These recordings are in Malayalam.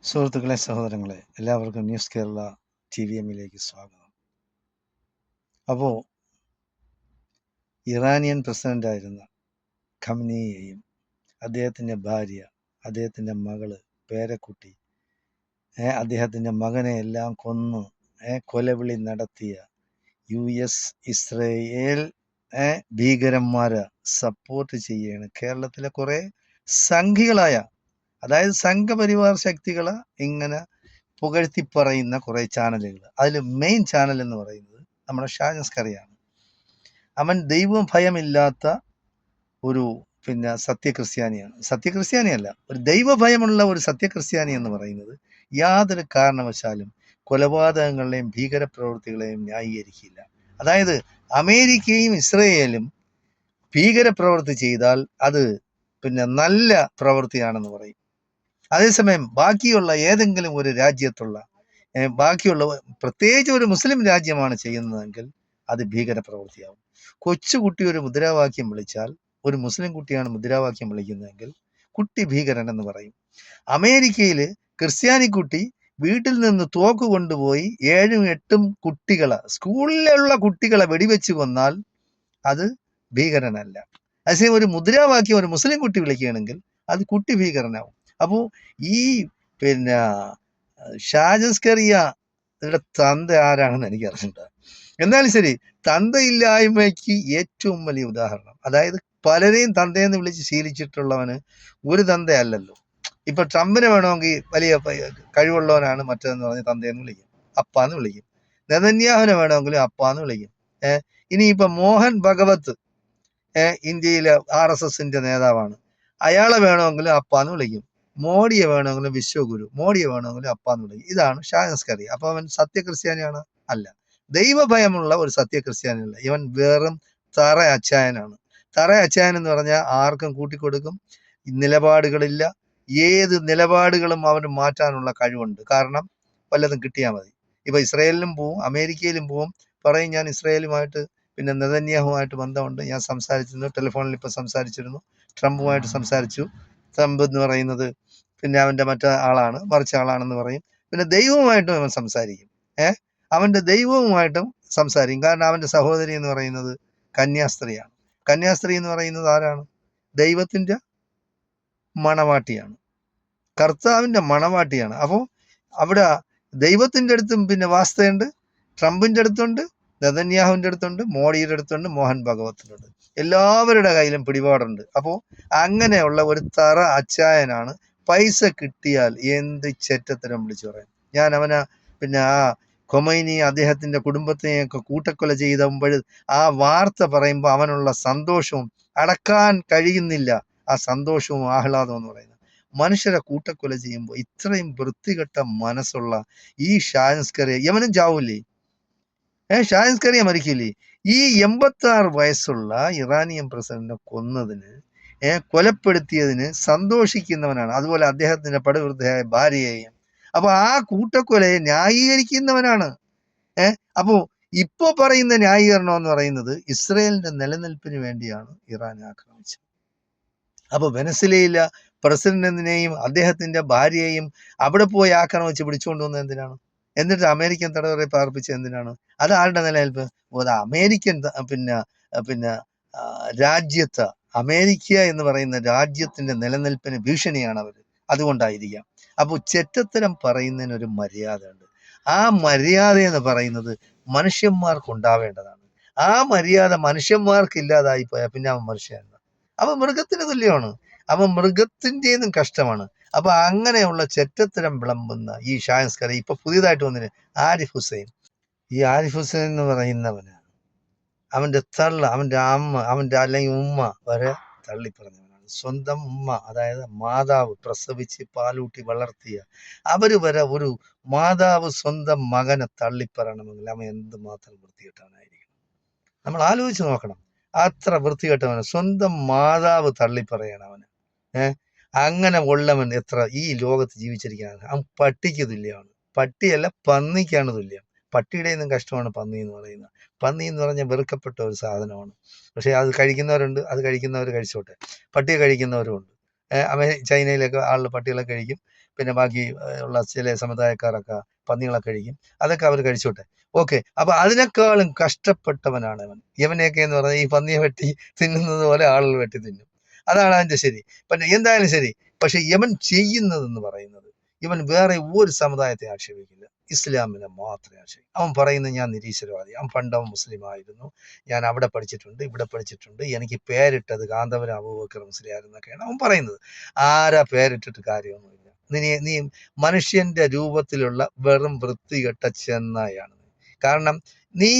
സുഹൃത്തുക്കളെ, സഹോദരങ്ങളെ, എല്ലാവർക്കും ന്യൂസ് കേരള TVM-ലേക്ക് സ്വാഗതം. അപ്പോൾ ഇറാനിയൻ പ്രസിഡൻ്റായിരുന്ന ഖമനേയിയെയും അദ്ദേഹത്തിൻ്റെ ഭാര്യ, അദ്ദേഹത്തിൻ്റെ മകള്, പേരക്കുട്ടി, അദ്ദേഹത്തിൻ്റെ മകനെ എല്ലാം കൊന്ന് കൊലവിളി നടത്തിയ US, ഇസ്രയേൽ ഭീകരന്മാരെ സപ്പോർട്ട് ചെയ്യാണ് കേരളത്തിലെ കുറേ സംഘികളായ, അതായത് സംഘപരിവാർ ശക്തികളെ ഇങ്ങനെ പുകഴ്ത്തി പറയുന്ന കുറേ ചാനലുകൾ. അതിൽ മെയിൻ ചാനൽ എന്ന് പറയുന്നത് നമ്മുടെ ഷാജസ്കറിയാണ്. അവൻ ദൈവം ഭയമില്ലാത്ത ഒരു സത്യക്രിസ്ത്യാനിയാണ്. സത്യക്രിസ്ത്യാനിയല്ല, ഒരു ദൈവഭയമുള്ള ഒരു സത്യക്രിസ്ത്യാനി എന്ന് പറയുന്നത് യാതൊരു കാരണവശാലും കൊലപാതകങ്ങളെയും ഭീകരപ്രവൃത്തികളെയും ന്യായീകരിക്കില്ല. അതായത് അമേരിക്കയും ഇസ്രയേലും ഭീകരപ്രവൃത്തി ചെയ്താൽ അത് നല്ല പ്രവൃത്തിയാണെന്ന് പറയും. അതേസമയം ബാക്കിയുള്ള ഏതെങ്കിലും ഒരു രാജ്യത്തുള്ള ബാക്കിയുള്ള പ്രത്യേകിച്ച് ഒരു മുസ്ലിം രാജ്യമാണ് ചെയ്യുന്നതെങ്കിൽ അത് ഭീകരപ്രവൃത്തിയാവും. കൊച്ചുകുട്ടി ഒരു മുദ്രാവാക്യം വിളിച്ചാൽ, ഒരു മുസ്ലിം കുട്ടിയാണ് മുദ്രാവാക്യം വിളിക്കുന്നതെങ്കിൽ കുട്ടി ഭീകരൻ എന്ന് പറയും. അമേരിക്കയിൽ ക്രിസ്ത്യാനിക്കുട്ടി വീട്ടിൽ നിന്ന് തോക്ക് കൊണ്ടുപോയി 7, 8 കുട്ടികളെ, സ്കൂളിലുള്ള കുട്ടികളെ വെടിവെച്ച് കൊന്നാൽ അത് ഭീകരനല്ല. അതേസമയം ഒരു മുദ്രാവാക്യം ഒരു മുസ്ലിം കുട്ടി വിളിക്കുകയാണെങ്കിൽ അത് കുട്ടി ഭീകരനാവും. അപ്പോൾ ഈ ഷാജസ്കറിയയുടെ തന്ത ആരാണെന്ന് എനിക്ക് അറിഞ്ഞിട്ടുണ്ട്. എന്നാലും ശരി, തന്തയില്ലായ്മയ്ക്ക് ഏറ്റവും വലിയ ഉദാഹരണം, അതായത് പലരെയും തന്തയെന്ന് വിളിച്ച് ശീലിച്ചിട്ടുള്ളവന് ഒരു തന്തയല്ലല്ലോ. ഇപ്പൊ ട്രംപിനെ വേണമെങ്കിൽ വലിയ കഴിവുള്ളവനാണ് മറ്റേതെന്ന് പറഞ്ഞ് തന്തയെന്ന് വിളിക്കും, അപ്പാന്ന് വിളിക്കും. നെതന്യാഹുവിനെ വേണമെങ്കിലും അപ്പാന്ന് വിളിക്കും. ഇനിയിപ്പൊ മോഹൻ ഭഗവത് ഇന്ത്യയിലെ RSSന്റെ നേതാവാണ്, അയാളെ വേണമെങ്കിലും അപ്പാന്ന് വിളിക്കും. മോഡിയെ വേണമെങ്കിലും വിശ്വഗുരു, മോഡിയെ വേണമെങ്കിലും അപ്പാന്ന് വിളിക്കും. ഇതാണ് ഷാജസ്കറി. അപ്പൊ അവൻ സത്യക്രിസ്ത്യാനിയാണ്? അല്ല. ദൈവഭയമുള്ള ഒരു സത്യക്രിസ്ത്യാനിയല്ല. ഇവൻ വെറും തറ അച്ചായനാണ്. തറ അച്ചായൻ എന്ന് പറഞ്ഞാൽ ആർക്കും കൂട്ടിക്കൊടുക്കും, നിലപാടുകളില്ല. ഏത് നിലപാടുകളും അവന് മാറ്റാനുള്ള കഴിവുണ്ട്. കാരണം വല്ലതും കിട്ടിയാൽ മതി. ഇപ്പൊ ഇസ്രയേലിലും പോവും, അമേരിക്കയിലും പോവും, പറയും ഞാൻ ഇസ്രയേലുമായിട്ട് നെതന്യാഹുമായിട്ട് ബന്ധമുണ്ട്, ഞാൻ സംസാരിച്ചിരുന്നു, ടെലിഫോണിൽ ഇപ്പൊ സംസാരിച്ചിരുന്നു, ട്രംപുമായിട്ട് സംസാരിച്ചു. ട്രംപ് എന്ന് പറയുന്നത് അവൻ്റെ മറ്റേ ആളാണ്, മറിച്ച ആളാണെന്ന് പറയും. പിന്നെ ദൈവവുമായിട്ടും അവൻ സംസാരിക്കും. അവൻ്റെ ദൈവവുമായിട്ടും സംസാരിക്കും. കാരണം അവൻ്റെ സഹോദരി എന്ന് പറയുന്നത് കന്യാസ്ത്രീയാണ്. കന്യാസ്ത്രീ എന്ന് പറയുന്നത് ആരാണ്? ദൈവത്തിൻ്റെ മണവാട്ടിയാണ്, കർത്താവിൻ്റെ മണവാട്ടിയാണ്. അപ്പോൾ അവിടെ ദൈവത്തിൻ്റെ അടുത്തും വാസ്തയുണ്ട്, ട്രംപിൻ്റെ അടുത്തുണ്ട്, നെതന്യാഹുവിൻ്റെ അടുത്തുണ്ട്, മോഡിയുടെ അടുത്തുണ്ട്, മോഹൻ ഭഗവത്തിനുണ്ട്. എല്ലാവരുടെ കയ്യിലും പിടിപാടുണ്ട്. അപ്പോൾ അങ്ങനെയുള്ള ഒരു തറ അച്ചായനാണ് പൈസ കിട്ടിയാൽ എന്ത് ചെറ്റത്തരം വിളിച്ചു പറയാം. ഞാൻ അവനെ ആ ഖൊമൈനി അദ്ദേഹത്തിൻ്റെ കുടുംബത്തെയൊക്കെ കൂട്ടക്കൊല ചെയ്തപ്പോൾ ആ വാർത്ത പറയുമ്പോൾ അവനുള്ള സന്തോഷവും അടക്കാൻ കഴിയുന്നില്ല. ആ സന്തോഷവും ആഹ്ലാദവും എന്ന് പറയുന്നത്, മനുഷ്യരെ കൂട്ടക്കൊല ചെയ്യുമ്പോൾ ഇത്രയും വൃത്തികെട്ട മനസ്സുള്ള ഈ ഷാജസ്കറിയ യമനും ചാവൂലേ? ഷാജസ്കറിയ മരിക്കില്ലേ? ഈ 86 വയസ്സുള്ള ഇറാനിയൻ പ്രസിഡന്റിനെ കൊന്നതിന്, കൊലപ്പെടുത്തിയതിന് സന്തോഷിക്കുന്നവനാണ്. അതുപോലെ അദ്ദേഹത്തിന്റെ പടുവൃദ്ധയായ ഭാര്യയെയും. അപ്പൊ ആ കൂട്ടക്കൊലയെ ന്യായീകരിക്കുന്നവനാണ്. അപ്പോ ഇപ്പൊ പറയുന്ന ന്യായീകരണം എന്ന് പറയുന്നത് ഇസ്രയേലിന്റെ നിലനിൽപ്പിന് വേണ്ടിയാണ് ഇറാൻ ആക്രമിച്ചത്. അപ്പൊ വെനസ്വേലയിലെ പ്രസിഡന്റിനെയും അദ്ദേഹത്തിന്റെ ഭാര്യയെയും അവിടെ പോയി ആക്രമിച്ച് പിടിച്ചുകൊണ്ട് വന്നത് എന്തിനാണ്? എന്നിട്ട് അമേരിക്കൻ തടവറെ പാർപ്പിച്ചത് എന്തിനാണ്? അത് ആരുടെ നിലനിൽപ്പ്? അമേരിക്കൻ രാജ്യത്ത്, അമേരിക്ക എന്ന് പറയുന്ന രാജ്യത്തിന്റെ നിലനിൽപ്പിന് ഭീഷണിയാണ് അവർ. അതുകൊണ്ടായിരിക്കാം. അപ്പോൾ ചെറ്റത്തരം പറയുന്നതിനൊരു മര്യാദ ഉണ്ട്. ആ മര്യാദ എന്ന് പറയുന്നത് മനുഷ്യന്മാർക്ക് ഉണ്ടാവേണ്ടതാണ്. ആ മര്യാദ മനുഷ്യന്മാർക്ക് ഇല്ലാതായി പോയാൽ പിന്നെ അവൻ മനുഷ്യനല്ല, അവൻ മൃഗത്തിന് തുല്യമാണ്. അവൻ മൃഗത്തിൻ്റെതും കഷ്ടമാണ്. അപ്പൊ അങ്ങനെയുള്ള ചെറ്റത്തരം വിളമ്പുന്ന ഈ ഷാജസ്കറി, ഇപ്പൊ പുതിയതായിട്ട് വന്നിന് ആരിഫ് ഹുസൈൻ. ഈ ആരിഫ് ഹുസൈൻ എന്ന് പറയുന്നവന് അവന്റെ തള്ള, അവന്റെ അമ്മ, അവന്റെ അല്ലെങ്കിൽ ഉമ്മ വരെ തള്ളിപ്പറഞ്ഞവനാണ്. സ്വന്തം ഉമ്മ, അതായത് മാതാവ് പ്രസവിച്ച് പാലൂട്ടി വളർത്തിയ അവര് വരെ, ഒരു മാതാവ് സ്വന്തം മകനെ തള്ളിപ്പറയണമെങ്കിൽ അവൻ എന്തുമാത്രം വൃത്തികെട്ടവനായിരിക്കും. നമ്മൾ ആലോചിച്ച് നോക്കണം. അത്ര വൃത്തികെട്ടവന് സ്വന്തം മാതാവ് തള്ളിപ്പറയണം അവന്. അങ്ങനെ ഉള്ളവൻ എത്ര ഈ ലോകത്ത് ജീവിച്ചിരിക്കാനാണ്? അവൻ പട്ടിക്ക് തുല്യമാണ്. പട്ടിയല്ല, പന്നിക്കാണ് തുല്യം. പട്ടിയുടെ നിന്നും കഷ്ടമാണ് പന്നി എന്ന് പറയുന്നത്. പന്നി എന്ന് പറഞ്ഞാൽ വെറുക്കപ്പെട്ട ഒരു സാധനമാണ്. പക്ഷെ അത് കഴിക്കുന്നവരുണ്ട്, അത് കഴിക്കുന്നവർ കഴിച്ചോട്ടെ. പട്ടിയെ കഴിക്കുന്നവരും ഉണ്ട്. ചൈനയിലൊക്കെ ആളുകൾ പട്ടികളൊക്കെ കഴിക്കും. പിന്നെ ബാക്കി ഉള്ള ചില സമുദായക്കാരൊക്കെ പന്നികളൊക്കെ കഴിക്കും. അതൊക്കെ അവർ കഴിച്ചോട്ടെ, ഓക്കെ. അപ്പൊ അതിനേക്കാളും കഷ്ടപ്പെട്ടവനാണ് അവൻ. യവനെയൊക്കെ എന്ന് പറഞ്ഞാൽ ഈ പന്നിയെ വെട്ടി തിന്നുന്നത് പോലെ ആളുകൾ വെട്ടി തിന്നും. അതാണ് അതിന്റെ ശരി. പിന്നെ എന്തായാലും ശരി. പക്ഷെ യവൻ ചെയ്യുന്നതെന്ന് പറയുന്നത്, ഇവൻ വേറെ ഒരു സമുദായത്തെ ആക്ഷേപിക്കില്ല, ഇസ്ലാമിനെ മാത്രമേ ആക്ഷേപിക്കും. അവൻ പറയുന്നത് ഞാൻ നിരീശ്വരവാദി, അവൻ പണ്ടവൻ മുസ്ലിം ആയിരുന്നു, ഞാൻ അവിടെ പഠിച്ചിട്ടുണ്ട് ഇവിടെ പഠിച്ചിട്ടുണ്ട്, എനിക്ക് പേരിട്ടത് കാന്തപുരം അബൂബക്കർ മുസ്ലിയാർ എന്നൊക്കെയാണ് അവൻ പറയുന്നത്. ആരാ പേരിട്ടിട്ട് കാര്യമൊന്നുമില്ല. നീ മനുഷ്യന്റെ രൂപത്തിലുള്ള വെറും വൃത്തികെട്ട ചെന്നായാണ്. കാരണം നീ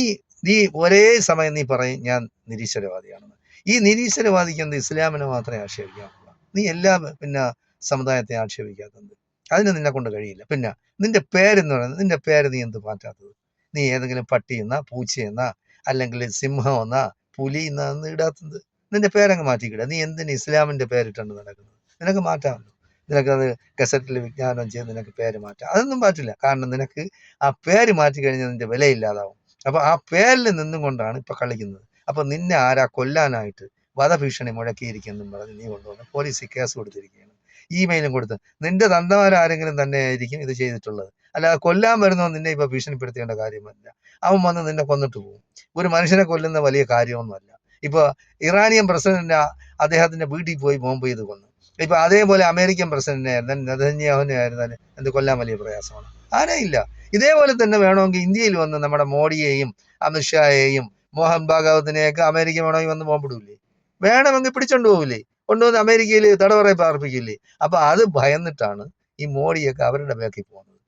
നീ ഒരേ സമയം നീ പറയും ഞാൻ നിരീശ്വരവാദിയാണെന്ന്. ഈ നിരീശ്വരവാദിക്ക് എന്ത് ഇസ്ലാമിനെ മാത്രമേ ആക്ഷേപിക്കാറുള്ളൂ, നീ എല്ലാ പിന്നെ സമുദായത്തെ ആക്ഷേപിക്കാത്തത്? അതിന് നിന്നെ കൊണ്ട് കഴിയില്ല. പിന്നെ നിന്റെ പേരെന്ന് പറയുന്നത്, നിന്റെ പേര് നീ എന്ത് മാറ്റാത്തത്? നീ ഏതെങ്കിലും പട്ടിയെന്നാ പൂച്ചയെന്നാ അല്ലെങ്കിൽ സിംഹമെന്നാ പുലിയെന്നാ ഇടാത്തത്? നിന്റെ പേരങ്ങ് മാറ്റിക്കിട. നീ എന്തിന് ഇസ്ലാമിന്റെ പേരിട്ടുണ്ട് നടക്കുന്നത്? നിനക്ക് മാറ്റാമല്ലോ. നിനക്കത് ഗസറ്റിൽ വിജ്ഞാപനം ചെയ്ത് നിനക്ക് പേര് മാറ്റാം. അതൊന്നും പറ്റില്ല. കാരണം നിനക്ക് ആ പേര് മാറ്റി കഴിഞ്ഞാൽ നിന്റെ വിലയില്ലാതാവും. അപ്പൊ ആ പേരിൽ നിന്നും കൊണ്ടാണ് ഇപ്പൊ കളിക്കുന്നത്. അപ്പൊ നിന്നെ ആരാ കൊല്ലാനായിട്ട് വധഭീഷണി മുഴക്കിയിരിക്കുന്നെന്നും പറഞ്ഞ് നീ കൊണ്ടുവന്ന് പോലീസിൽ കേസ് കൊടുത്തിരിക്കുകയാണ്, ഇമെയിലും കൊടുത്ത്. നിന്റെ തന്തമാരാരെങ്കിലും തന്നെ ആയിരിക്കും ഇത് ചെയ്തിട്ടുള്ളത്. അല്ലാതെ കൊല്ലാൻ വരുന്നവൻ നിന്നെ ഇപ്പൊ ഭീഷണിപ്പെടുത്തേണ്ട കാര്യമല്ല. അവൻ വന്ന് നിന്നെ കൊന്നിട്ട് പോകും. ഒരു മനുഷ്യനെ കൊല്ലുന്ന വലിയ കാര്യമൊന്നുമല്ല. ഇപ്പൊ ഇറാനിയൻ പ്രസിഡന്റ് അദ്ദേഹത്തിന്റെ വീട്ടിൽ പോയി ബോംബ് ചെയ്ത് കൊന്നു. ഇപ്പൊ അതേപോലെ അമേരിക്കൻ പ്രസിഡന്റിനെ നെതന്യാഹുവിനെ ആയിരുന്നാലും എന്ത് കൊല്ലാൻ വലിയ പ്രയാസമാണ്? ആരെയില്ല. ഇതേപോലെ തന്നെ വേണമെങ്കിൽ ഇന്ത്യയിൽ വന്ന് നമ്മുടെ മോഡിയെയും അമിത്ഷായെയും മോഹൻ ഭാഗവതിനെയൊക്കെ അമേരിക്ക വേണമെങ്കിൽ വന്ന് ബോംബിടൂലേ? വേണമെങ്കിൽ പിടിച്ചോണ്ട് പോകില്ലേ? കൊണ്ടുവന്ന് അമേരിക്കയിൽ തടവറ പാർപ്പിക്കില്ലേ? അപ്പൊ അത് ഭയന്നിട്ടാണ് ഈ മോഡിയൊക്കെ അവരുടെ ബാക്കിൽ പോകുന്നത്.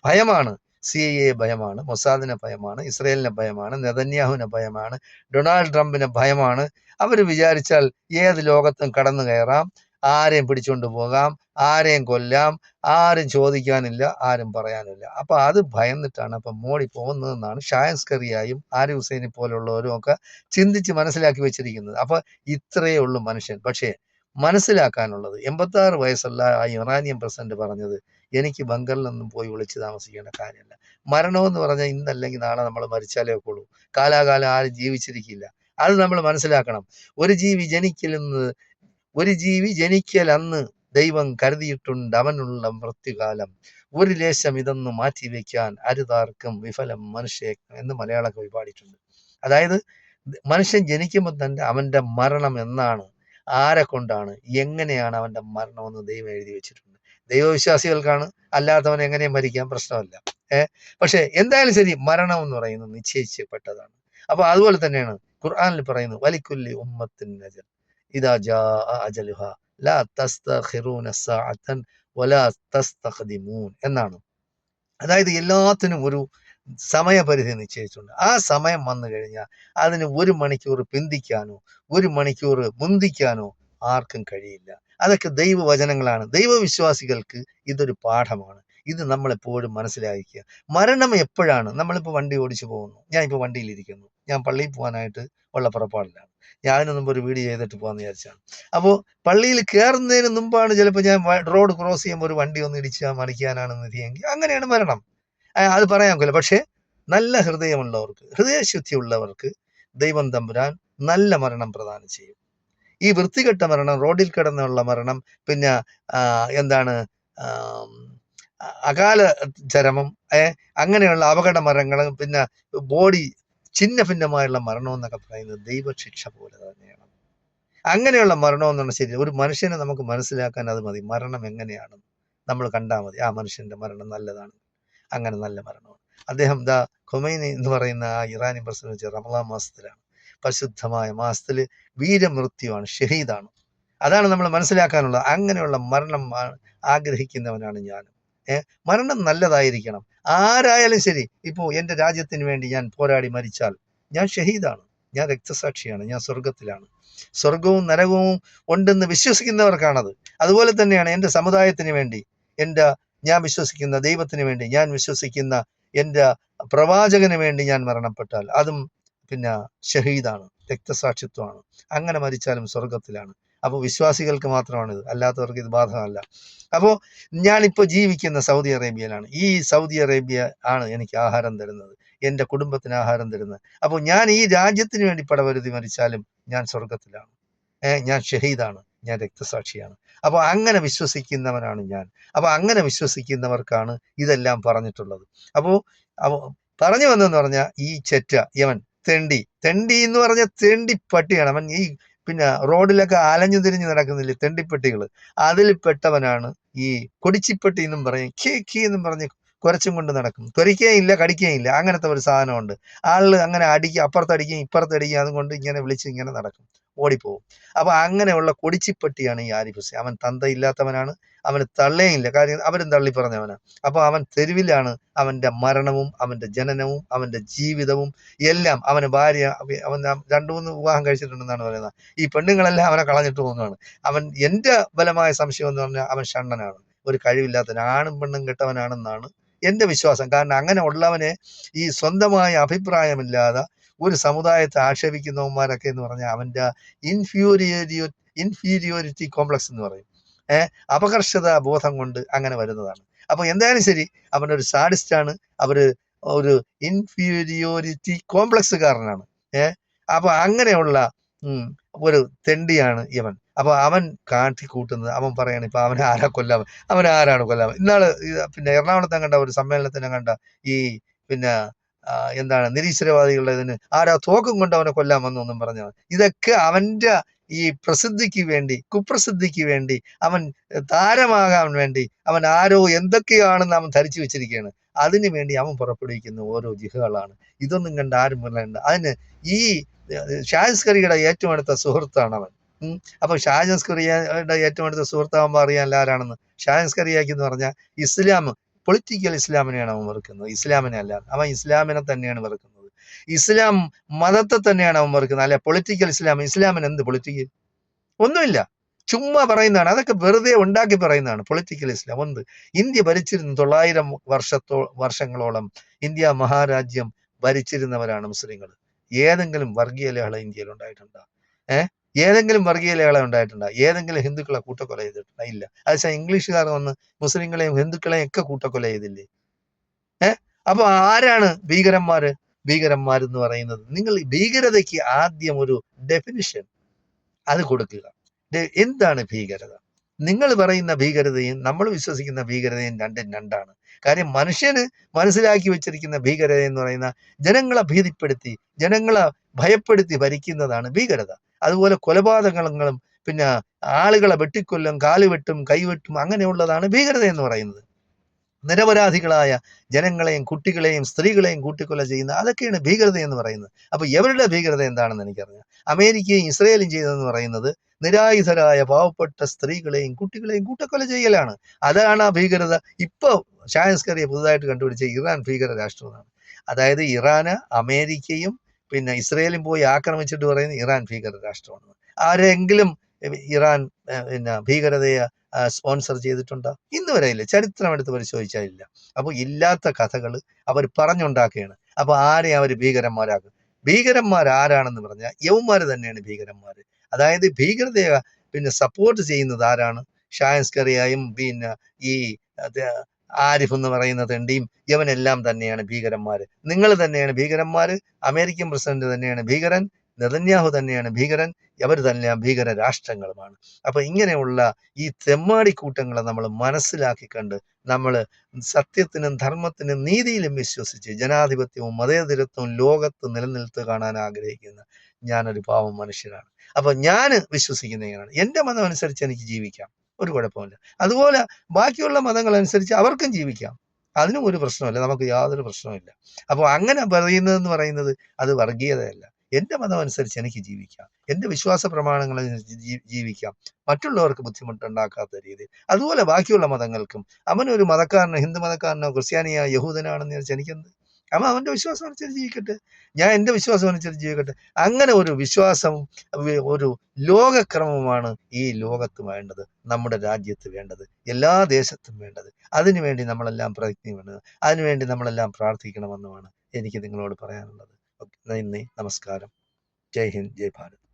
ഭയമാണ്. CIA ഭയമാണ്, മൊസാദിനെ ഭയമാണ്, ഇസ്രയേലിനെ ഭയമാണ്, നെതന്യാഹുവിനെ ഭയമാണ്, ഡൊണാൾഡ് ട്രംപിനെ ഭയമാണ്. അവർ വിചാരിച്ചാൽ ഏത് ലോകത്തും കടന്നു കയറാം, ആരെയും പിടിച്ചുകൊണ്ട് പോകാം, ആരെയും കൊല്ലാം, ആരും ചോദിക്കാനില്ല, ആരും പറയാനില്ല. അപ്പൊ അത് ഭയന്നിട്ടാണ് അപ്പൊ മോഡി പോകുന്നതെന്നാണ് ഷായൻസ്കറിയായും ആരിഫ് ഹുസൈനെ പോലുള്ളവരും ഒക്കെ ചിന്തിച്ച് മനസ്സിലാക്കി വെച്ചിരിക്കുന്നത്. അപ്പൊ ഇത്രയേ ഉള്ളൂ മനുഷ്യൻ. പക്ഷേ മനസ്സിലാക്കാനുള്ളത്, 86 വയസ്സുള്ള ആ ഇറാനിയൻ പ്രസിഡന്റ് പറഞ്ഞത്, എനിക്ക് ബംഗറിലൊന്നും പോയി ഒളിച്ചു താമസിക്കേണ്ട കാര്യമല്ല. മരണമെന്ന് പറഞ്ഞാൽ ഇന്നല്ലെങ്കിൽ നാളെ നമ്മൾ മരിച്ചാലേ ഒക്കുള്ളൂ. കാലാകാലം ആരും ജീവിച്ചിരിക്കില്ല. അത് നമ്മൾ മനസ്സിലാക്കണം. ഒരു ജീവി ജനിക്കലെന്ന് ഒരു ജീവി ജനിക്കൽ അന്ന് ദൈവം കരുതിയിട്ടുണ്ട് അവനുള്ള മൃത്യുകാലം. ഒരു ലേശം ഇതൊന്ന് മാറ്റിവെക്കാൻ അരുതാർക്കും വിഫലം മനുഷ്യ എന്ന് മലയാള കവി പാടിയിട്ടുണ്ട്. അതായത് മനുഷ്യൻ ജനിക്കുമ്പോൾ തന്നെ അവന്റെ മരണം എന്നാണ്, ആരെ കൊണ്ടാണ്, എങ്ങനെയാണ് അവന്റെ മരണമെന്ന് ദൈവം എഴുതി വെച്ചിട്ടുണ്ട്. ദൈവവിശ്വാസികൾക്കാണ്, അല്ലാത്തവൻ എങ്ങനെയും മരിക്കാൻ പ്രശ്നമല്ല. പക്ഷെ എന്തായാലും ശരി, മരണം എന്ന് പറയുന്നത് നിശ്ചയിച്ചപ്പെട്ടതാണ്. അപ്പൊ അതുപോലെ തന്നെയാണ് ഖുർആനിൽ പറയുന്നത്, വലിക്കുല്ലി ഉമ്മത്തിൻ അജൽ ഇദാ ജാ അജലുഹ ലാ തസ്തഖിറൂന സഅതൻ വലാ തസ്തഖ്ദിമൂൻ എന്നാണ്. അതായത് എല്ലാത്തിനും ഒരു സമയപരിധി നിശ്ചയിച്ചിട്ടുണ്ട്. ആ സമയം വന്നു കഴിഞ്ഞാൽ അതിന് 1 മണിക്കൂർ പിന്തിക്കാനോ 1 മണിക്കൂർ മുന്തിക്കാനോ ആർക്കും കഴിയില്ല. അതൊക്കെ ദൈവവചനങ്ങളാണ്. ദൈവവിശ്വാസികൾക്ക് ഇതൊരു പാഠമാണ്. ഇത് നമ്മളെപ്പോഴും മനസ്സിലാക്കുക. മരണം എപ്പോഴാണ്? നമ്മളിപ്പോൾ വണ്ടി ഓടിച്ചു പോകുന്നു, ഞാൻ ഇപ്പോൾ വണ്ടിയിലിരിക്കുന്നു, ഞാൻ പള്ളിയിൽ പോകാനായിട്ട് ഉള്ള പുറപ്പാടിലാണ്. ഞാൻ അതിന് മുമ്പ് ഒരു വീഡിയോ ചെയ്തിട്ട് പോകാമെന്ന് വിചാരിച്ചാണ്. അപ്പോൾ പള്ളിയിൽ കയറുന്നതിന് മുമ്പാണ് ചിലപ്പോൾ ഞാൻ റോഡ് ക്രോസ് ചെയ്യുമ്പോൾ ഒരു വണ്ടി ഒന്ന് ഇടിച്ചാൽ മരിക്കാനാണെന്ന് തിരിയെങ്കിൽ അങ്ങനെയാണ് മരണം. അത് പറയാൻ ഒക്കില്ല. പക്ഷെ നല്ല ഹൃദയമുള്ളവർക്ക്, ഹൃദയശുദ്ധിയുള്ളവർക്ക് ദൈവം തമ്പുരാൻ നല്ല മരണം പ്രദാനം ചെയ്യും. ഈ വൃത്തികെട്ട മരണം, റോഡിൽ കിടന്നുള്ള മരണം, പിന്നെ എന്താണ് അകാല ചരമം, അങ്ങനെയുള്ള അപകട മരണങ്ങൾ, പിന്നെ ബോഡി ഛിന്ന ഭിന്നമായുള്ള മരണം എന്നൊക്കെ പറയുന്നത് ദൈവശിക്ഷ പോലെ തന്നെയാണ്. അങ്ങനെയുള്ള മരണം എന്ന് പറഞ്ഞാൽ ശരി, ഒരു മനുഷ്യനെ നമുക്ക് മനസ്സിലാക്കാൻ അത് മതി. മരണം എങ്ങനെയാണ് നമ്മൾ കണ്ടാൽ മതി. ആ മനുഷ്യന്റെ മരണം നല്ലതാണ്, അങ്ങനെ നല്ല മരണമാണ്. അദ്ദേഹം ഖൊമൈനി എന്ന് പറയുന്ന ആ ഇറാനി പ്രസിഡന്റ് വെച്ച് റമളാൻ മാസത്തിലാണ്, പരിശുദ്ധമായ മാസത്തിൽ വീരമൃത്യുവാണ്, ഷഹീദാണ്. അതാണ് നമ്മൾ മനസ്സിലാക്കാനുള്ളത്. അങ്ങനെയുള്ള മരണം ആഗ്രഹിക്കുന്നവനാണ് ഞാൻ. മരണം നല്ലതായിരിക്കണം. ആരായാലും ശരി. ഇപ്പോൾ എൻ്റെ രാജ്യത്തിന് വേണ്ടി ഞാൻ പോരാടി മരിച്ചാൽ ഞാൻ ഷഹീദാണ്, ഞാൻ രക്തസാക്ഷിയാണ്, ഞാൻ സ്വർഗത്തിലാണ്. സ്വർഗവും നരകവും ഉണ്ടെന്ന് വിശ്വസിക്കുന്നവർക്കാണത്. അതുപോലെ തന്നെയാണ് എൻ്റെ സമുദായത്തിന് വേണ്ടി, ഞാൻ വിശ്വസിക്കുന്ന ദൈവത്തിന് വേണ്ടി, ഞാൻ വിശ്വസിക്കുന്ന എൻ്റെ പ്രവാചകന് വേണ്ടി ഞാൻ മരണപ്പെട്ടാൽ അതും പിന്നെ ഷഹീദാണ്, രക്തസാക്ഷിത്വമാണ്. അങ്ങനെ മരിച്ചാലും സ്വർഗത്തിലാണ്. അപ്പോൾ വിശ്വാസികൾക്ക് മാത്രമാണിത്, അല്ലാത്തവർക്ക് ഇത് ബാധകമല്ല. അപ്പോൾ ഞാനിപ്പോൾ ജീവിക്കുന്ന സൗദി അറേബ്യയിലാണ്. ഈ സൗദി അറേബ്യ ആണ് എനിക്ക് ആഹാരം തരുന്നത്, എൻ്റെ കുടുംബത്തിന് ആഹാരം തരുന്നത്. അപ്പോൾ ഞാൻ ഈ രാജ്യത്തിന് വേണ്ടി പടവരുതി മരിച്ചാലും ഞാൻ സ്വർഗത്തിലാണ്, ഞാൻ ഷഹീദാണ്, ഞാൻ രക്തസാക്ഷിയാണ്. അപ്പോൾ അങ്ങനെ വിശ്വസിക്കുന്നവനാണ് ഞാൻ. അപ്പോൾ അങ്ങനെ വിശ്വസിക്കുന്നവർക്കാണ് ഇതെല്ലാം പറഞ്ഞിട്ടുള്ളത്. അപ്പോൾ പറഞ്ഞു വന്നെന്ന് പറഞ്ഞാൽ ഈ ചെറ്റ യവൻ തെണ്ടി എന്ന് പറഞ്ഞ തെണ്ടി പട്ടിയാണ് അവൻ. ഈ പിന്നെ റോഡിലൊക്കെ അലഞ്ഞു തിരിഞ്ഞ് നടക്കുന്നില്ലേ തെണ്ടിപ്പെട്ടികൾ, അതിൽ പെട്ടവനാണ് ഈ കൊടിച്ചിപ്പെട്ടി എന്നും പറയും. കീ എന്നും പറഞ്ഞ് കുരച്ചും കൊണ്ട് നടക്കും. ത്വരിക്കുകയും ഇല്ല, കടിക്കുകയും ഇല്ല, അങ്ങനത്തെ ഒരു സാധനമുണ്ട്. ആള് അങ്ങനെ അപ്പുറത്തടിക്കുകയും ഇപ്പുറത്തടിക്കുകയും അതുകൊണ്ട് ഇങ്ങനെ വിളിച്ച് ഇങ്ങനെ നടക്കും, ഓടിപ്പോവും. അപ്പൊ അങ്ങനെയുള്ള കൊടിച്ചിപ്പട്ടിയാണ് ഈ ആരിഫ് ഹുസൈൻ. അവൻ തന്തയില്ലാത്തവനാണ്, അവന് തള്ളേയില്ല, കാര്യം അവരും തള്ളി പറഞ്ഞവനാണ്. അപ്പൊ അവൻ തെരുവിലാണ് അവന്റെ മരണവും അവന്റെ ജനനവും അവന്റെ ജീവിതവും എല്ലാം. അവന് ഭാര്യ, അവൻ 2-3 വിവാഹം കഴിച്ചിട്ടുണ്ടെന്നാണ് പറയുന്നത്. ഈ പെണ്ണുങ്ങളെല്ലാം അവനെ കളഞ്ഞിട്ട് പോകുന്നതാണ്. അവൻ, എന്റെ ബലമായ സംശയം എന്ന് പറഞ്ഞാൽ അവൻ ഷണ്ണനാണ്, ഒരു കഴിവില്ലാത്തവൻ, ആണും പെണ്ണും കെട്ടവനാണെന്നാണ് എന്റെ വിശ്വാസം. കാരണം അങ്ങനെ ഉള്ളവനെ ഈ സ്വന്തമായ അഭിപ്രായമില്ലാതെ ഒരു സമുദായത്തെ ആക്ഷേപിക്കുന്നവന്മാരൊക്കെ എന്ന് പറഞ്ഞാൽ അവന്റെ ഇൻഫീരിയോറിറ്റി കോംപ്ലക്സ് എന്ന് പറയും, അപകർഷത ബോധം കൊണ്ട് അങ്ങനെ വരുന്നതാണ്. അപ്പൊ എന്തായാലും ശരി, അവനൊരു സാഡിസ്റ്റാണ്, ഒരു ഇൻഫീരിയോറിറ്റി കോംപ്ലക്സുകാരനാണ്. അപ്പൊ അങ്ങനെയുള്ള ഒരു തെണ്ടിയാണ് ഇവൻ. അപ്പൊ അവൻ കാട്ടിക്കൂട്ടുന്നത്, അവൻ പറയാണ് ഇപ്പൊ അവനെ ആരാണ് കൊല്ലാൻ. ഇന്നാള് പിന്നെ എറണാകുളത്ത് കണ്ട ഒരു സമ്മേളനത്തിന് കണ്ട ഈ പിന്നെ എന്താണ് നിരീശ്വരവാദികളുടെ ഇതിന് ആരാ തോക്കും കൊണ്ട് അവനെ കൊല്ലാൻ വന്നു എന്നും പറഞ്ഞവൻ. ഇതൊക്കെ അവന്റെ ഈ പ്രസിദ്ധിക്ക് വേണ്ടി, കുപ്രസിദ്ധിക്ക് വേണ്ടി, അവൻ താരമാകാൻ വേണ്ടി, അവൻ ആരോ എന്തൊക്കെയാണെന്ന് അവൻ ധരിച്ചു വെച്ചിരിക്കുകയാണ്. അതിനു വേണ്ടി അവൻ പുറപ്പെടുവിക്കുന്ന ഓരോ ജിഹകളാണ്. ഇതൊന്നും കണ്ട് ആരും പറയണ്ട. അതിന് ഈ ഷാഹിസ്കറിയുടെ ഏറ്റവും അടുത്ത സുഹൃത്താണ് അവൻ. അപ്പൊ ഷാഹിസ്കറിയുടെ ഏറ്റവും അടുത്ത സുഹൃത്താകുമ്പോൾ അറിയാൻ ആരാണെന്ന്. ഷാഹിസ്കറിയാക്കി എന്ന് പറഞ്ഞാൽ ഇസ്ലാം, പൊളിറ്റിക്കൽ ഇസ്ലാമിനെയാണ് അവൻ വെറുക്കുന്നത്, ഇസ്ലാമിനെ അല്ല. അവൻ ഇസ്ലാമിനെ തന്നെയാണ് വെറുക്കുന്നത്, ഇസ്ലാം മതത്തെ തന്നെയാണ് അവൻ വെറുക്കുന്നത്, അല്ലെ പൊളിറ്റിക്കൽ ഇസ്ലാമിന് എന്ത് പൊളിറ്റിക്കൽ? ഒന്നുമില്ല, ചുമ്മാ പറയുന്നതാണ്. അതൊക്കെ വെറുതെ ഉണ്ടാക്കി പറയുന്നതാണ്. പൊളിറ്റിക്കൽ ഇസ്ലാം എന്ത്? ഇന്ത്യ ഭരിച്ചിരുന്ന 900 വർഷങ്ങളോളം ഇന്ത്യ മഹാരാജ്യം ഭരിച്ചിരുന്നവരാണ് മുസ്ലിങ്ങൾ. ഏതെങ്കിലും വർഗീയ ലഹള ഇന്ത്യയിൽ ഉണ്ടായിട്ടുണ്ടോ? ഏതെങ്കിലും വർഗീയ ലഹള ഉണ്ടായിട്ടുണ്ടോ? ഏതെങ്കിലും ഹിന്ദുക്കളെ കൂട്ടക്കൊല ചെയ്തിട്ടുണ്ടോ? ഇല്ല. അത് ഇംഗ്ലീഷുകാർ വന്ന് മുസ്ലിങ്ങളെയും ഹിന്ദുക്കളെയും ഒക്കെ കൂട്ടക്കൊല ചെയ്തില്ലേ? അപ്പൊ ആരാണ് ഭീകരന്മാരെന്ന് പറയുന്നത്? നിങ്ങൾ ഭീകരതയ്ക്ക് ആദ്യം ഒരു ഡെഫിനിഷൻ അത് കൊടുക്കുക. എന്താണ് ഭീകരത? നിങ്ങൾ പറയുന്ന ഭീകരതയും നമ്മൾ വിശ്വസിക്കുന്ന ഭീകരതയും രണ്ടും രണ്ടാണ്. കാര്യം മനുഷ്യന് മനസ്സിലാക്കി വെച്ചിരിക്കുന്ന ഭീകരത എന്ന് പറയുന്ന ജനങ്ങളെ ഭീതിപ്പെടുത്തി, ജനങ്ങളെ ഭയപ്പെടുത്തി ഭരിക്കുന്നതാണ് ഭീകരത. അതുപോലെ കൊലപാതകങ്ങളും പിന്നെ ആളുകളെ വെട്ടിക്കൊല്ലും, കാലുവെട്ടും, കൈവെട്ടും, അങ്ങനെയുള്ളതാണ് ഭീകരത എന്ന് പറയുന്നത്. നിരപരാധികളായ ജനങ്ങളെയും കുട്ടികളെയും സ്ത്രീകളെയും കൂട്ടിക്കൊല ചെയ്യുന്ന, അതൊക്കെയാണ് ഭീകരത എന്ന് പറയുന്നത്. അപ്പൊ ഇവരുടെ ഭീകരത എന്താണെന്ന് എനിക്കറിയാം. അമേരിക്കയും ഇസ്രയേലും ചെയ്തതെന്ന് പറയുന്നത് നിരായുധരായ പാവപ്പെട്ട സ്ത്രീകളെയും കുട്ടികളെയും കൂട്ടക്കൊല ചെയ്യലാണ്. അതാണ് ആ ഭീകരത. ഇപ്പൊ ഷാഹിസ്കറിയെ പുതുതായിട്ട് കണ്ടുപിടിച്ച ഇറാൻ ഭീകര രാഷ്ട്രമാണ്. അതായത് ഇറാന് അമേരിക്കയും പിന്നെ ഇസ്രയേലും പോയി ആക്രമിച്ചിട്ട് പറയുന്നത് ഇറാൻ ഭീകര രാഷ്ട്രമാണ്. ആരെങ്കിലും ഇറാൻ പിന്നെ ഭീകരതയെ സ്പോൺസർ ചെയ്തിട്ടുണ്ടോ? ഇന്ന് വരെ ഇല്ല. ചരിത്രം എടുത്ത് പരിശോധിച്ചാൽ ഇല്ല. അപ്പോൾ ഇല്ലാത്ത കഥകൾ അവർ പറഞ്ഞുണ്ടാക്കുകയാണ്. അപ്പൊ ആരെ അവർ ഭീകരന്മാരാകും? ഭീകരന്മാരാരാണെന്ന് പറഞ്ഞാൽ യവന്മാർ തന്നെയാണ് ഭീകരന്മാർ. അതായത് ഭീകരതയെ പിന്നെ സപ്പോർട്ട് ചെയ്യുന്നത് ആരാണ്? ഷാഹിസ്കറിയായും പിന്നെ ഈ ആരിഫ് എന്ന് പറയുന്ന തെണ്ടിയും യവനെല്ലാം തന്നെയാണ് ഭീകരന്മാർ. നിങ്ങൾ തന്നെയാണ് ഭീകരന്മാർ. അമേരിക്കൻ പ്രസിഡന്റ് തന്നെയാണ് ഭീകരൻ, നെതന്യാഹു തന്നെയാണ് ഭീകരൻ, അവർ തന്നെയാണ് ഭീകര രാഷ്ട്രങ്ങളുമാണ്. അപ്പൊ ഇങ്ങനെയുള്ള ഈ തെമ്മാടിക്കൂട്ടങ്ങളെ നമ്മൾ മനസ്സിലാക്കി കണ്ട് നമ്മൾ സത്യത്തിനും ധർമ്മത്തിനും നീതിയിലും വിശ്വസിച്ച് ജനാധിപത്യവും മതേതരത്വവും ലോകത്ത് നിലനിർത്തി കാണാൻ ആഗ്രഹിക്കുന്ന ഞാനൊരു പാവം മനുഷ്യനാണ്. അപ്പൊ ഞാൻ വിശ്വസിക്കുന്ന ഇങ്ങനെയാണ്. എൻ്റെ മതം അനുസരിച്ച് എനിക്ക് ജീവിക്കാം, ഒരു കുഴപ്പമില്ല. അതുപോലെ ബാക്കിയുള്ള മതങ്ങൾ അനുസരിച്ച് അവർക്കും ജീവിക്കാം, അതിനും ഒരു പ്രശ്നമില്ല, നമുക്ക് യാതൊരു പ്രശ്നമില്ല. അപ്പോൾ അങ്ങനെ പറയുന്നതെന്ന് പറയുന്നത് അത് വർഗീയതയല്ല. എൻ്റെ മതം അനുസരിച്ച് എനിക്ക് ജീവിക്കാം, എൻ്റെ വിശ്വാസ പ്രമാണങ്ങൾ അനുസരിച്ച് ജീവിക്കാം, മറ്റുള്ളവർക്ക് ബുദ്ധിമുട്ടുണ്ടാക്കാത്ത രീതിയിൽ. അതുപോലെ ബാക്കിയുള്ള മതങ്ങൾക്കും, അവനൊരു മതക്കാരനോ ഹിന്ദു മതക്കാരനോ ക്രിസ്ത്യാനിയോ യഹൂദനാണെന്ന് വിചാരിച്ചാൽ എനിക്കെന്ത്? അവൻ അവൻ്റെ വിശ്വാസം അനുസരിച്ച് ജീവിക്കട്ടെ, ഞാൻ എൻ്റെ വിശ്വാസം അനുസരിച്ച് ജീവിക്കട്ടെ. അങ്ങനെ ഒരു വിശ്വാസവും ഒരു ലോകക്രമമാണ് ഈ ലോകത്ത് വേണ്ടത്, നമ്മുടെ രാജ്യത്ത് വേണ്ടത്, എല്ലാ ദേശത്തും വേണ്ടത്. അതിനുവേണ്ടി നമ്മളെല്ലാം പ്രയത്നിക്കണം, അതിനുവേണ്ടി നമ്മളെല്ലാം പ്രാർത്ഥിക്കണമെന്നുമാണ് എനിക്ക് നിങ്ങളോട് പറയാനുള്ളത്. നന്ദി, നമസ്കാരം. ജയ് ഹിന്ദ്, ജയ് ഭാരത്.